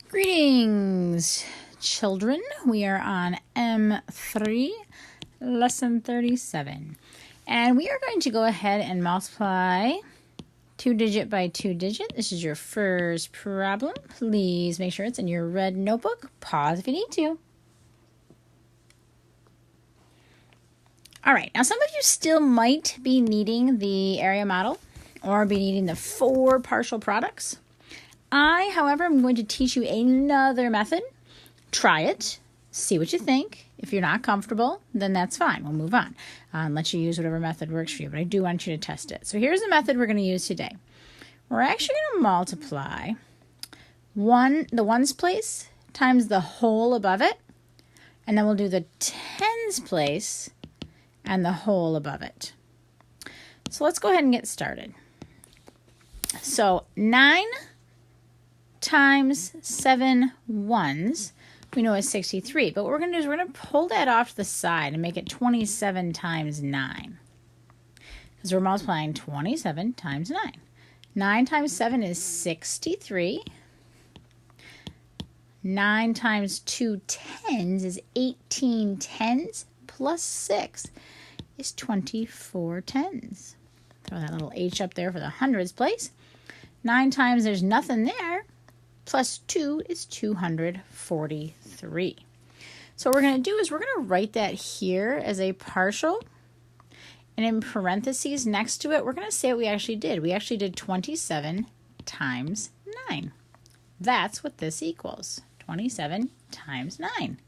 Greetings, children. We are on M3, lesson 37. And we are going to go ahead and multiply 2-digit by 2-digit. This is your first problem. Please make sure it's in your red notebook. Pause if you need to. All right, now some of you still might be needing the area model or be needing the 4 partial products. I, however, am going to teach you another method. Try it. See what you think. If you're not comfortable, then that's fine. We'll move on and let you use whatever method works for you. But I do want you to test it. So here's the method we're going to use today. We're actually going to multiply the ones place times the whole above it. And then we'll do the tens place and the whole above it. So let's go ahead and get started. So 9 times 7 ones, we know is 63. But what we're going to do is we're going to pull that off to the side and make it 27 times 9. Because we're multiplying 27 times 9. 9 times 7 is 63. 9 times 2 tens is 18 tens plus 6 is 24 tens. Throw that little H up there for the hundreds place. 9 times there's nothing there. Plus 2 is 243. So what we're going to do is we're going to write that here as a partial. And in parentheses next to it, we're going to say what we actually did. We actually did 27 times 9. That's what this equals. 27 times 9.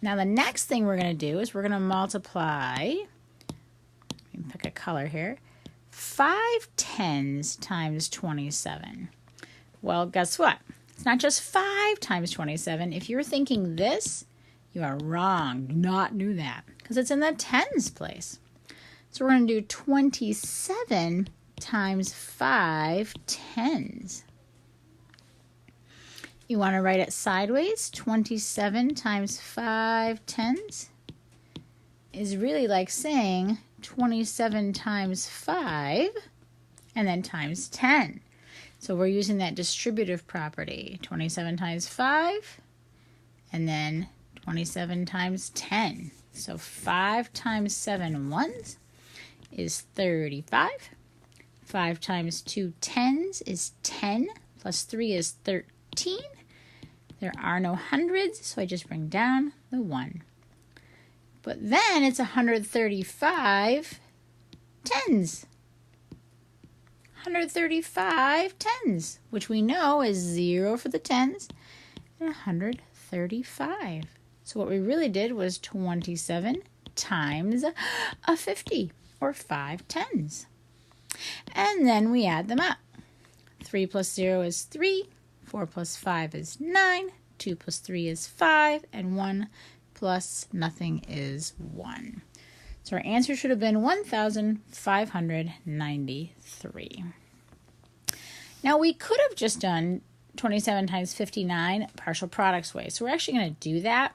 Now the next thing we're going to do is we're going to multiply, let me pick a color here, 5 tens times 27. Well, guess what? It's not just 5 times 27. If you're thinking this, you are wrong. Do not do that because it's in the tens place. So we're going to do 27 times 5 tens. You want to write it sideways. 27 times 5 tens is really like saying 27 times 5 and then times 10. So we're using that distributive property. 27 times 5 and then 27 times 10. So 5 times 7 ones is 35. 5 times 2 tens is 10 plus 3 is 13. There are no hundreds, so I just bring down the 1. But then it's 135 tens. 135 tens, which we know is 0 for the tens and 135. So what we really did was 27 times a 50, or 5 tens. And then we add them up. 3 plus 0 is 3, 4 plus 5 is 9, 2 plus 3 is 5, and 1 plus nothing is 1. So our answer should have been 1,593. Now we could have just done 27 times 59 partial products way. So we're actually going to do that.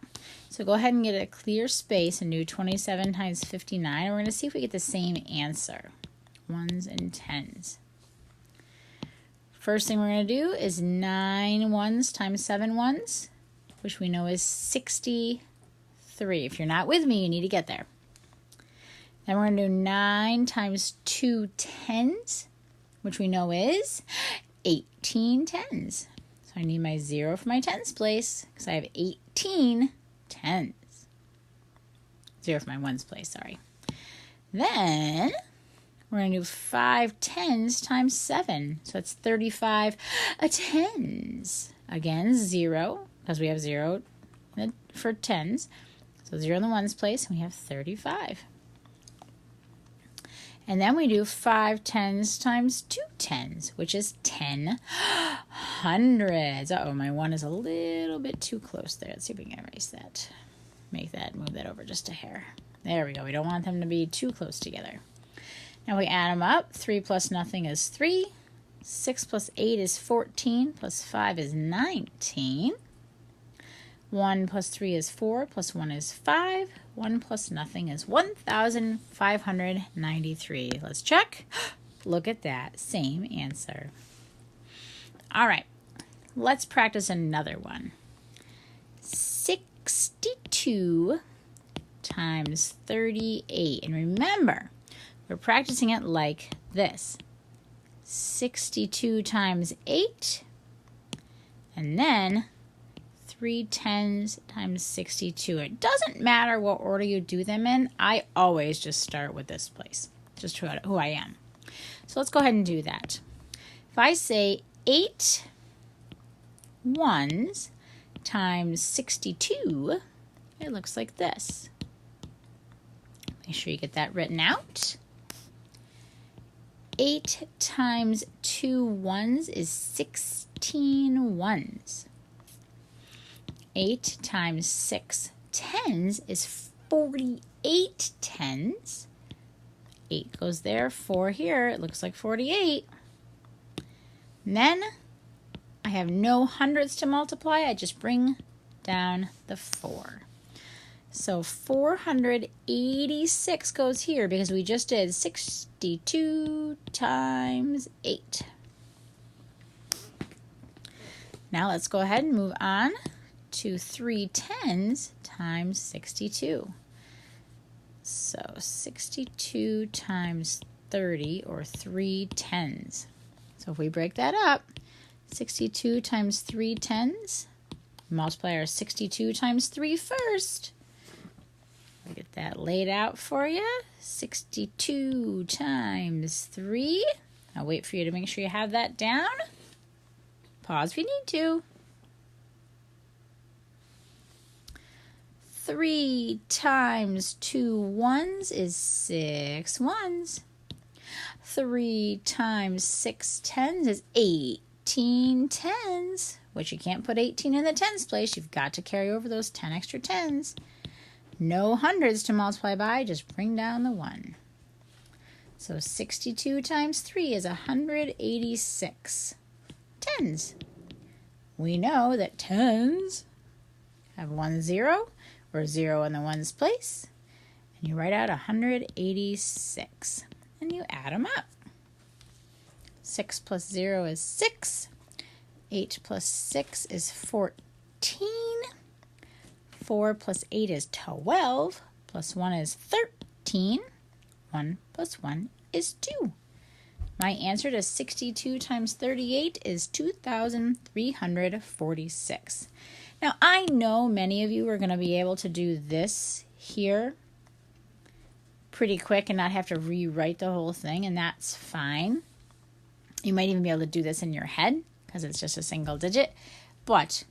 So go ahead and get a clear space and do 27 times 59. And we're going to see if we get the same answer. Ones and tens. First thing we're going to do is 9 ones times 7 ones, which we know is 63. If you're not with me, you need to get there. Then we're going to do 9 times 2 tens, which we know is 18 tens. So I need my 0 for my tens place because I have 18 tens. 0 for my ones place, sorry. Then we're going to do 5 tens times 7. So it's 35 tens. Again, 0, because we have 0 for tens. So 0 in the ones place, and we have 35. And then we do 5 tens times 2 tens, which is 10 hundreds. Uh-oh, my 1 is a little bit too close there. Let's see if we can erase that. Move that over just a hair. There we go. We don't want them to be too close together. Now we add them up. 3 plus nothing is 3. 6 plus 8 is 14. Plus 5 is 19. 1 plus 3 is 4. Plus 1 is 5. 1 plus nothing is 1,593. Let's check. Look at that. Same answer. All right, let's practice another one. 62 times 38. And remember, we're practicing it like this. 62 times 8, and then 3 tens times 62. It doesn't matter what order you do them in. I always just start with this place, just who I am. So let's go ahead and do that. If I say 8 ones times 62, it looks like this. Make sure you get that written out. 8 times 2 ones is 16 ones. 8 times 6 tens is 48 tens. 8 goes there, 4 here. It looks like 48. And then I have no hundredths to multiply. I just bring down the 4. So 486 goes here because we just did 62 times 8. Now let's go ahead and move on to 3 tens times 62. So 62 times 30, or 3 tens. So if we break that up, 62 times 3 tens, multiply our 62 times 3 first. I'll get that laid out for you. 62 times 3. I'll wait for you to make sure you have that down. Pause if you need to. 3 times 2 ones is 6 ones. 3 times 6 tens is 18 tens, which you can't put 18 in the tens place. You've got to carry over those 10 extra tens. No hundreds to multiply by, just bring down the 1. So 62 times 3 is 186 tens. We know that tens have 1 0, or 0 in the ones place, and you write out 186, and you add them up. 6 plus 0 is 6. 8 plus 6 is 14. 4 plus 8 is 12, plus 1 is 13. 1 plus 1 is 2. My answer to 62 times 38 is 2,346. Now, I know many of you are going to be able to do this here pretty quick and not have to rewrite the whole thing, and that's fine. You might even be able to do this in your head because it's just a single digit. But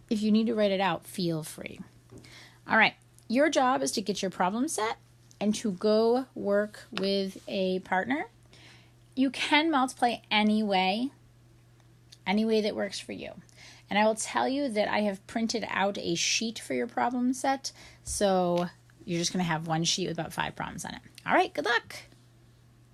if you need to write it out, feel free. All right, your job is to get your problem set and to go work with a partner. You can multiply any way that works for you. And I will tell you that I have printed out a sheet for your problem set, so you're just going to have one sheet with about 5 problems on it. All right, good luck.